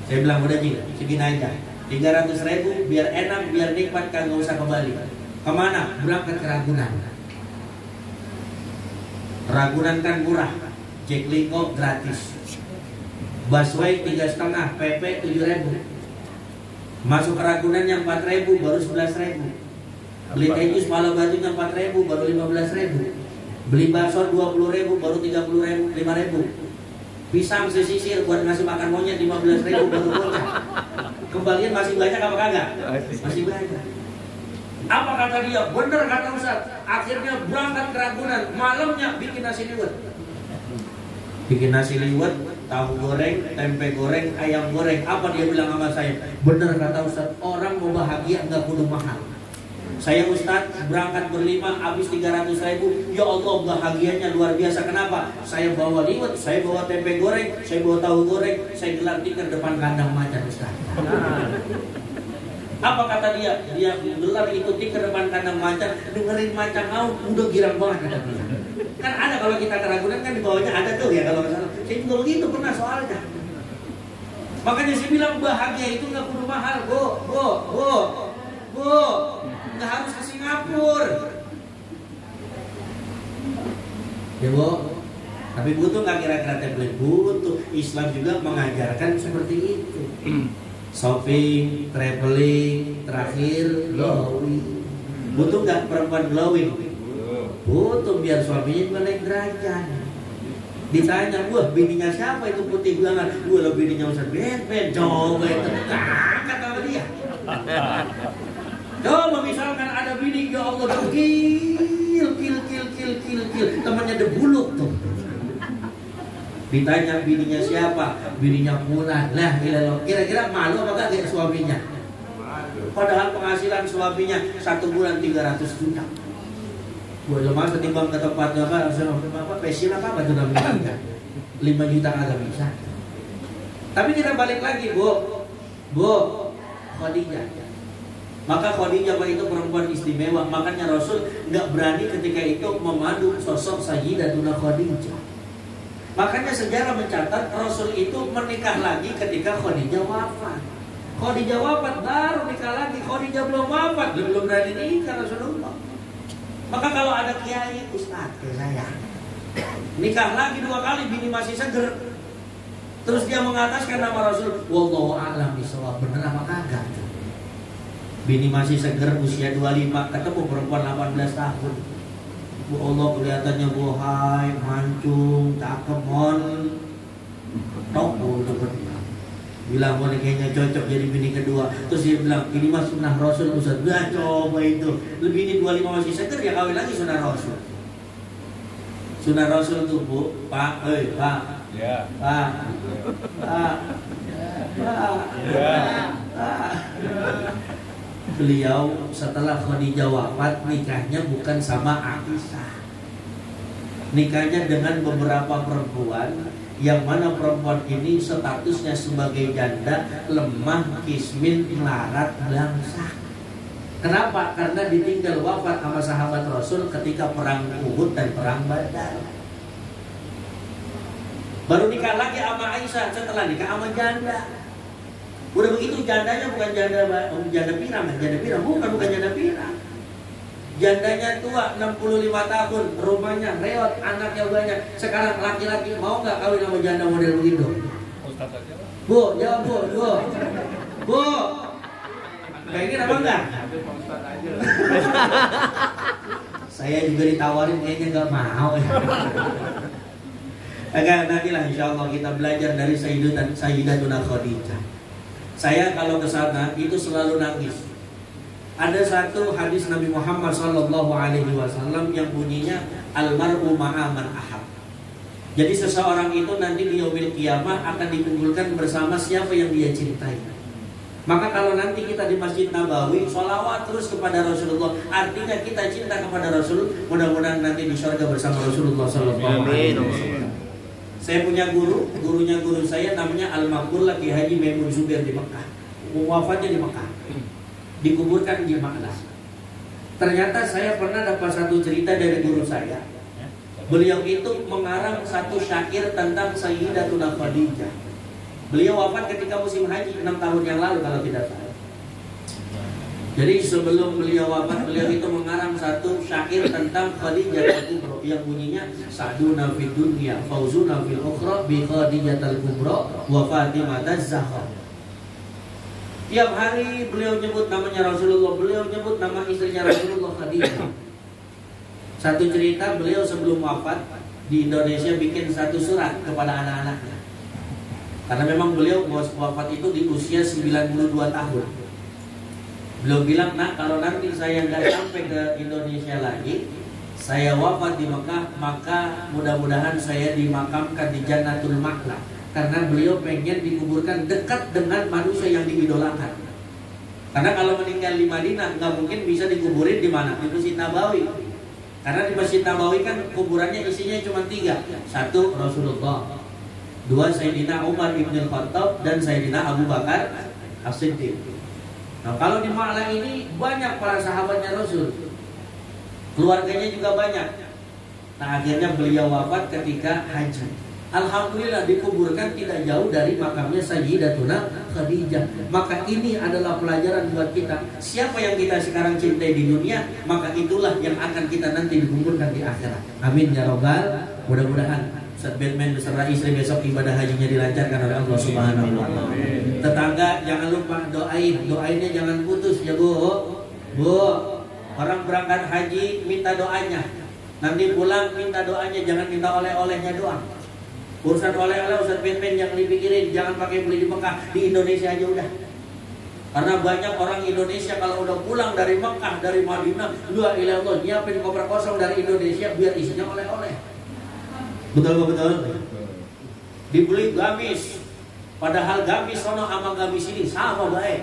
Saya bilang udah Cing, segini aja. 300.000 biar enak, biar nikmat, kagak usah kembali. Kemana? Berangkat ke Ragunan. Ragunan kan murah, Jack Lingo gratis, busway 3,5, PP 7.000. Masuk ke Ragunan yang 4.000 baru 11.000. Beli keju Pala Batunya 4.000 baru 15.000. Beli bakso 20.000 baru 30.000, 5.000. Pisang sesisir buat ngasih makan monyet 15.000 baru bocah. Kembalian masih banyak apa kagak? Masih banyak. Apa kata dia? Bener kata Ustaz. Akhirnya berangkat ke Ragunan, malamnya bikin nasi liwet. Bikin nasi liwet, tahu goreng, tempe goreng, ayam goreng. Apa dia bilang sama saya? Bener kata Ustaz, orang mau bahagia nggak kudu mahal. Saya Ustaz berangkat berlima habis 300.000. Ya Allah bahagianya luar biasa. Kenapa? Saya bawa liwet, saya bawa tempe goreng, saya bawa tahu goreng, saya gelar tikar depan kandang macan Ustaz. Apa kata dia? Dia gelar itu tikar depan kandang macan, dengerin macan ngaum, udah girang banget kata dia. Kan ada kalau kita ke Ragunan kan di bawahnya ada tuh ya kalau nggak salah. Saya juga begitu pernah soalnya. Makanya saya bilang bahagia itu nggak perlu mahal, Bu. Nggak harus ke Singapura. Ya Bu, tapi butuh nggak kira-kira tablet? Butuh. Islam juga mengajarkan seperti itu. Shopping, traveling, terakhir glowing. Butuh nggak perempuan glowing? Butuh, biar suaminya naik derajat. Ditanya, wah bininya siapa itu putih banget? Wah lo bininya Ustaz Ben, coba itu angkat sama dia. Coba misalkan ada bini, ya Allah, kil, temannya debuluk tuh. Ditanya bininya siapa? Bininya Fulan. Lah, kira-kira malu apa gak suaminya? Padahal penghasilan suaminya 1 bulan 300 juta. Gua cuma ketimbang ke tempatnya apa, passion apa tuh namanya? 5 juta kagak bisa. Tapi kita balik lagi, Bu, Khadijah. Maka Khadijah itu perempuan istimewa. Makanya Rasul nggak berani ketika itu memadu sosok Sayyidatuna Khadijah. Makanya sejarah mencatat Rasul itu menikah lagi ketika Khadijah wafat. Khadijah wafat baru nikah lagi. Khadijah belum wafat, belum berani nikah Rasulullah. Maka kalau ada kiai, Ustaz saya nikah lagi 2 kali, bini masih seger, terus dia mengataskan nama Rasul, wallahu a'lam bishawab, bener apa kagak? Bini masih seger, usia 25, ketemu perempuan 18 tahun. Bu Allah kelihatannya bohai, mancung, cakep, mon, tok, bilang mau kayaknya cocok jadi bini kedua. Terus dia bilang, ini mah sunnah Rasul Ustaz. Nah coba itu, lebih ini 25 masih seger, ya kawin lagi sunnah Rasul. Sunnah Rasul tuh Bu, Pak, Pak, ya. Pak, Beliau setelah Khadijah wafat, nikahnya bukan sama Aisyah. Nikahnya dengan beberapa perempuan, yang mana perempuan ini statusnya sebagai janda, lemah, kismin, melarat, belangsak. Kenapa? Karena ditinggal wafat sama sahabat Rasul ketika perang Uhud dan perang Badar. Baru nikah lagi sama Aisyah setelah nikah sama janda. Udah begitu jandanya bukan janda pirang, bukan janda pirang. Jandanya tua 65 tahun, rumahnya reot, anaknya banyak. Sekarang laki-laki mau nggak kawin sama janda model begitu? Bu, jawab Bu. Kayak gini apa enggak? Saya juga ditawarin kayaknya nggak mau. Agak nantilah insya Allah kita belajar dari Sayyidatuna Khadijah. Saya kalau ke sana itu selalu nangis. Ada satu hadis Nabi Muhammad SAW yang bunyinya almar'u ma'a man ahab. Jadi seseorang itu nanti di yaumil qiyamah akan dikumpulkan bersama siapa yang dia cintai. Maka kalau nanti kita di Masjid Nabawi sholawat terus kepada Rasulullah, artinya kita cinta kepada Rasul. Mudah-mudahan nanti di surga bersama Rasulullah SAW. Saya punya gurunya guru saya namanya Al-Maqbul Ki Haji Maimun Zubair di Mekah. Wafatnya di Mekah. Dikuburkan di Makkah. Ternyata saya pernah dapat satu cerita dari guru saya. Beliau itu mengarang satu syair tentang Sayyidatuna Khadijah. Beliau wafat ketika musim haji 6 tahun yang lalu kalau tidak salah. Jadi sebelum beliau wafat, beliau itu mengarang satu syair tentang Khadijah al-Kubra yang bunyinya Sa'duna fid dunya, fauzuna fil ukhra bi Khadijah al-Kubra wa Fatimah az-Zahra. Tiap hari beliau nyebut namanya Rasulullah, beliau nyebut nama istrinya Rasulullah Khadijah. Satu cerita beliau sebelum wafat di Indonesia bikin satu surat kepada anak-anaknya. Karena memang beliau wafat itu di usia 92 tahun. Beliau bilang, nah kalau nanti saya nggak sampai ke Indonesia lagi, saya wafat di Mekah, maka mudah-mudahan saya dimakamkan di Jannatul Ma'la. Karena beliau pengen dikuburkan dekat dengan manusia yang diidolakan. Karena kalau meninggal di Madinah nggak mungkin bisa dikuburin di mana? Di Masjid Nabawi. Karena di Masjid Nabawi kan kuburannya isinya cuma 3. 1 Rasulullah, 2 Sayyidina Umar ibn Khattab, dan Sayyidina Abu Bakar As-Siddiq. Nah kalau di Ma'la ini banyak para sahabatnya Rasul, keluarganya juga banyak. Nah akhirnya beliau wafat ketika haji. Alhamdulillah dikuburkan tidak jauh dari makamnya Sayyidatuna Khadijah. Maka ini adalah pelajaran buat kita. Siapa yang kita sekarang cintai di dunia, maka itulah yang akan kita nanti dikuburkan di akhirat. Amin ya robbal. Mudah-mudahan Ustaz Batman beserta istri besok ibadah hajinya dilancarkan oleh Allah Subhanahu wa taala. Tetangga jangan lupa doainnya jangan putus ya Bu. Orang berangkat haji minta doanya. Nanti pulang minta doanya, jangan minta oleh-olehnya doang. Urusan oleh-oleh Ustaz Batman jangan dipikirin, jangan pakai beli di Mekah, di Indonesia aja udah. Karena banyak orang Indonesia kalau udah pulang dari Mekah, dari Madinah, la ilaha illallah, nyiapin koper kosong dari Indonesia biar isinya oleh-oleh. Betul. Dibeli gamis, padahal gamis sono sama gamis ini sama baik.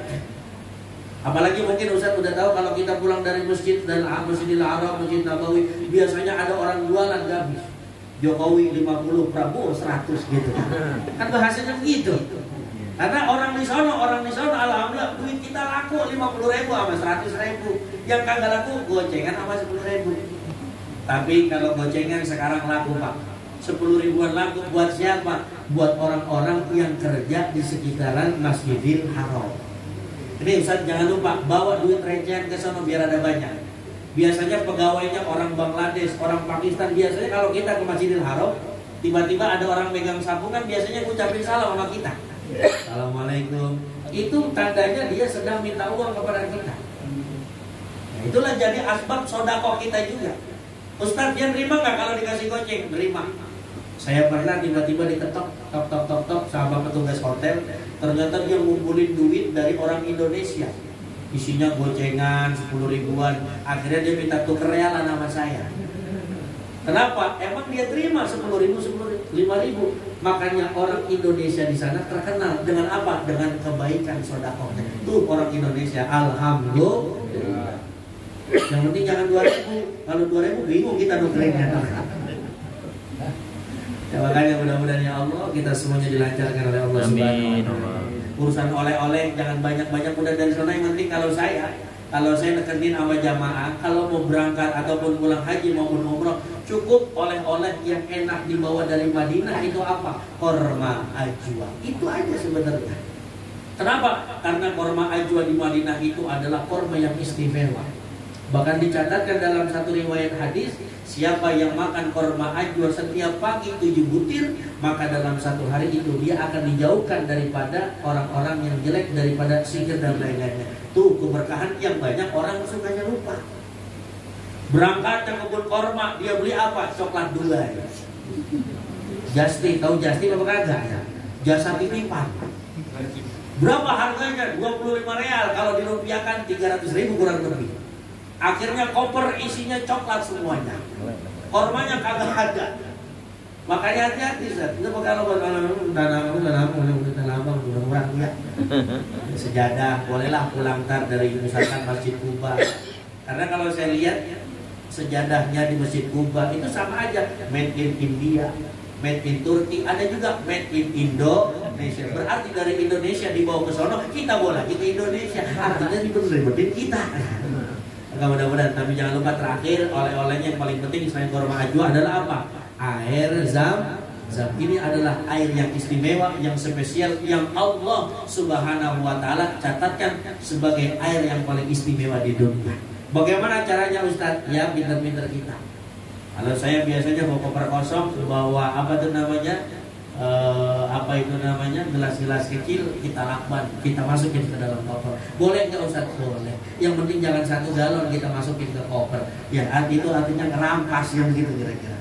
Apalagi mungkin Ustaz udah tahu kalau kita pulang dari masjid dan Masjidil Haram, Masjid Nabawi, biasanya ada orang jualan gamis. Jokowi 50, Prabowo 100 gitu. Kan bahasanya begitu. Karena orang di sono alhamdulillah duit kita laku 50.000 sama 100.000. Yang kagak laku gocengan sama 10.000. Tapi kalau gocengan sekarang laku Pak, 10 ribuan laku buat siapa? Buat orang-orang yang kerja di sekitaran Masjidil Haram. Ini Ustaz jangan lupa bawa duit recehan ke sono biar ada banyak. Biasanya pegawainya orang Bangladesh, orang Pakistan. Biasanya kalau kita ke Masjidil Haram, tiba-tiba ada orang megang sapu kan biasanya ngucapin salam sama kita. Assalamualaikum. Itu tandanya dia sedang minta uang kepada kita. Nah, itulah jadi asbab sodakoh kita juga. Ustaz dia nerima nggak kalau dikasih goceng? Nerima. Saya pernah tiba-tiba diketok, tok sama petugas hotel. Ternyata dia ngumpulin duit dari orang Indonesia. Isinya gocengan 10 ribuan. Akhirnya dia minta tuker realan sama saya. Kenapa? Emang dia terima 10 ribu, 5.000. Makanya orang Indonesia di sana terkenal dengan apa? Dengan kebaikan sodakohnya. Tuh orang Indonesia, alhamdulillah. Yang penting jangan 2.000. Kalau 2.000 bingung kita nukerinnya. Ya, makanya mudah-mudahan ya Allah kita semuanya dilancarkan oleh Allah Subhanahu wa taala. Urusan oleh-oleh jangan banyak-banyak, udah dari sana. Yang penting kalau saya nekenin sama jamaah, kalau mau berangkat ataupun pulang haji maupun umroh, cukup oleh-oleh yang enak dibawa dari Madinah. Itu apa? Korma ajwa. Itu aja sebenarnya. Kenapa? Karena korma ajwa di Madinah itu adalah korma yang istimewa. Bahkan dicatatkan dalam satu riwayat hadis, siapa yang makan korma ajwa setiap pagi 7 butir, maka dalam satu hari itu dia akan dijauhkan daripada orang-orang yang jelek, daripada sihir dan lain-lainnya. Tuh keberkahan yang banyak orang sukanya lupa. Berangkat ke kebun korma, dia beli apa? Coklat dulai. Jasti, tahu Jasti apa kagak ya? Jasa titipan. Berapa harganya? 25 real. Kalau dirupiahkan 300.000 kurang lebih. Akhirnya koper isinya coklat semuanya. Kormanya kagak ada. Makanya hati-hati Ustaz. Itu kalau tanam murah ya. Sejadah bolehlah pulang tar dari misalkan Masjid Kuba. Karena kalau saya lihat sejadahnya di Masjid Kuba itu sama aja, made in India, made in Turki, ada juga made in Indonesia. Berarti dari Indonesia dibawa ke sono, kita bawa lagi ke Indonesia. Artinya dibenerin kita. Mudah-mudahan. Tapi jangan lupa terakhir oleh-olehnya yang paling penting selain korma ajwa adalah apa? Air zam-zam. Ini adalah air yang istimewa, yang spesial, yang Allah Subhanahu wa taala catatkan sebagai air yang paling istimewa di dunia. Bagaimana caranya Ustaz? Ya pinter-pinter kita. Kalau saya biasanya bawa koper kosong, bawa apa tuh namanya? Gelas-gelas kecil, kita lakban, kita masukin ke dalam koper. Boleh nggak Ustaz? Boleh. Yang penting jangan 1 galon kita masukin ke koper. Ya itu artinya ngerampas yang begitu kira-kira.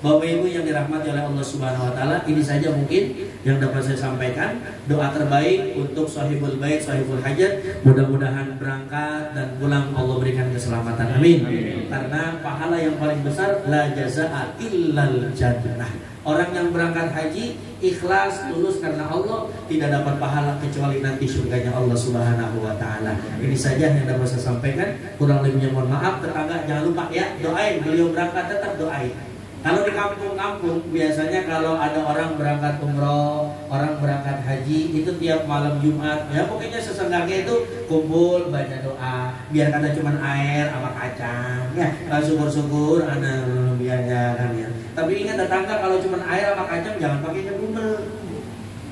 Bapak Ibu yang dirahmati oleh Allah Subhanahu wa taala, ini saja mungkin yang dapat saya sampaikan. Doa terbaik untuk sahibul bait, sahibul hajat, mudah-mudahan berangkat dan pulang Allah berikan keselamatan. Amin. Karena pahala yang paling besar la jazaa illal jannah. Orang yang berangkat haji ikhlas, tulus karena Allah, tidak dapat pahala kecuali nanti surganya Allah Subhanahu wa taala. Ini saja yang dapat saya sampaikan. Kurang lebihnya mohon maaf. Tetangga jangan lupa ya, doain beliau berangkat, tetap doain. Kalau di kampung-kampung biasanya kalau ada orang berangkat umroh, orang berangkat haji, itu tiap malam Jumat, ya pokoknya sesenggannya itu kumpul baca doa, biar kata cuman air sama kacang, ya syukur-syukur anak biarnya kan ya. Tapi ingat tetangga, kalau cuman air sama kacang jangan pakainya bumel.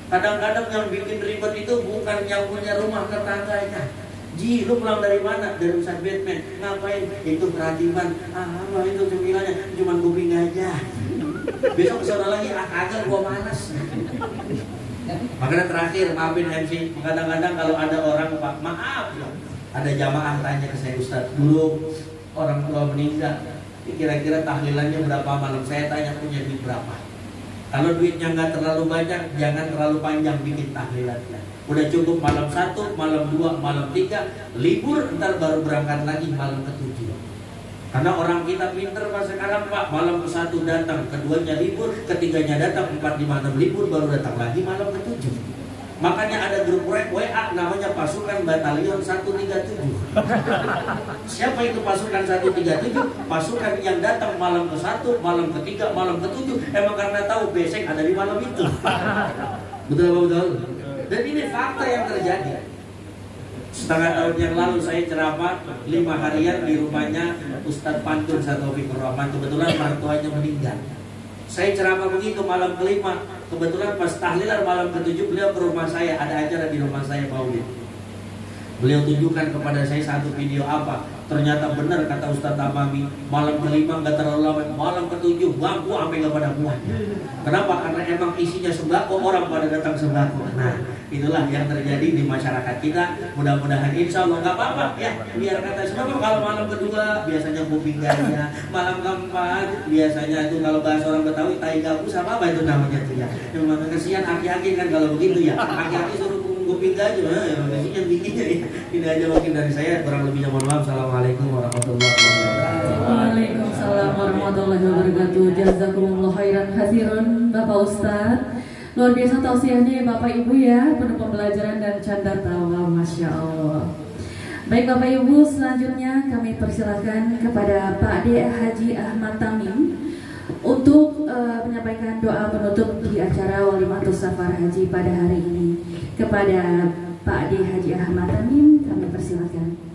Kadang-kadang yang bikin ribet itu bukan yang punya rumah, tetangganya. Ji, lu pulang dari mana? Dari Ustaz Batman. Ngapain? Itu perhatian. Apa itu cemilannya? Cuman kuping aja. Besok kesana lagi, kagak gua malas. Makanya terakhir, maafin MC. Kadang-kadang kalau ada orang, Pak, maaf ya. Ada jamaah tanya ke saya, Ustaz, dulu orang tua meninggal, kira-kira tahlilannya berapa malam? Saya tanya punya duit berapa? Kalau duitnya nggak terlalu banyak, jangan terlalu panjang bikin tahlilannya. Udah cukup malam 1, malam 2, malam 3, libur, ntar baru berangkat lagi malam ke-7. Karena orang kita pinter Pak sekarang Pak, malam ke-1 datang, keduanya libur, ketiganya datang, 4, 5, 6 libur, baru datang lagi malam ke-7. Makanya ada grup WA namanya pasukan batalion 137. Siapa itu pasukan 137? Pasukan yang datang malam ke-1, malam ke-3, malam ke-7. Emang karena tahu besek ada di malam itu. Betul apa betul? Dan ini fakta yang terjadi. Setengah tahun yang lalu saya ceramah 5 harian di rumahnya Ustadz Pantun Satofikur Rahman. Kebetulan mertuanya meninggal. Saya ceramah begitu malam ke-5. Kebetulan pas tahlilan malam ke-7 beliau ke rumah saya. Ada acara di rumah saya maulid. Beliau tunjukkan kepada saya satu video apa. Ternyata benar kata Ustadz Amami, malam ke-5 nggak terlalu lama, malam ke-7 bangku sampai nggak pada muat. Kenapa? Karena emang isinya sembako, orang pada datang sembako. Nah, itulah yang terjadi di masyarakat kita. Mudah-mudahan insya Allah nggak apa-apa ya. Biar kata semua kalau malam kedua biasanya kuping gajah, malam keempat biasanya itu kalau bahasa orang Betawi tai gabus apa itu namanya tuh ya. Memang kesian aki-aki kan kalau begitu ya. Aki-aki suruh kuping gajah, ya kesian bikinnya ya. Ini aja mungkin dari saya, kurang lebihnya mohon maaf. Assalamualaikum warahmatullahi wabarakatuh. Waalaikumsalam warahmatullahi wabarakatuh. Jazakumullah khairan katsiran Bapak Ustadz. Luar biasa tausiahnya ya Bapak Ibu ya, penuh pembelajaran dan canda tawa, Masya Allah. Baik Bapak Ibu, selanjutnya kami persilakan kepada Pak D. Haji Ahmad Tamim untuk menyampaikan doa penutup di acara Walimatus Safar Haji pada hari ini. Kepada Pak D. Haji Ahmad Tamim kami persilakan.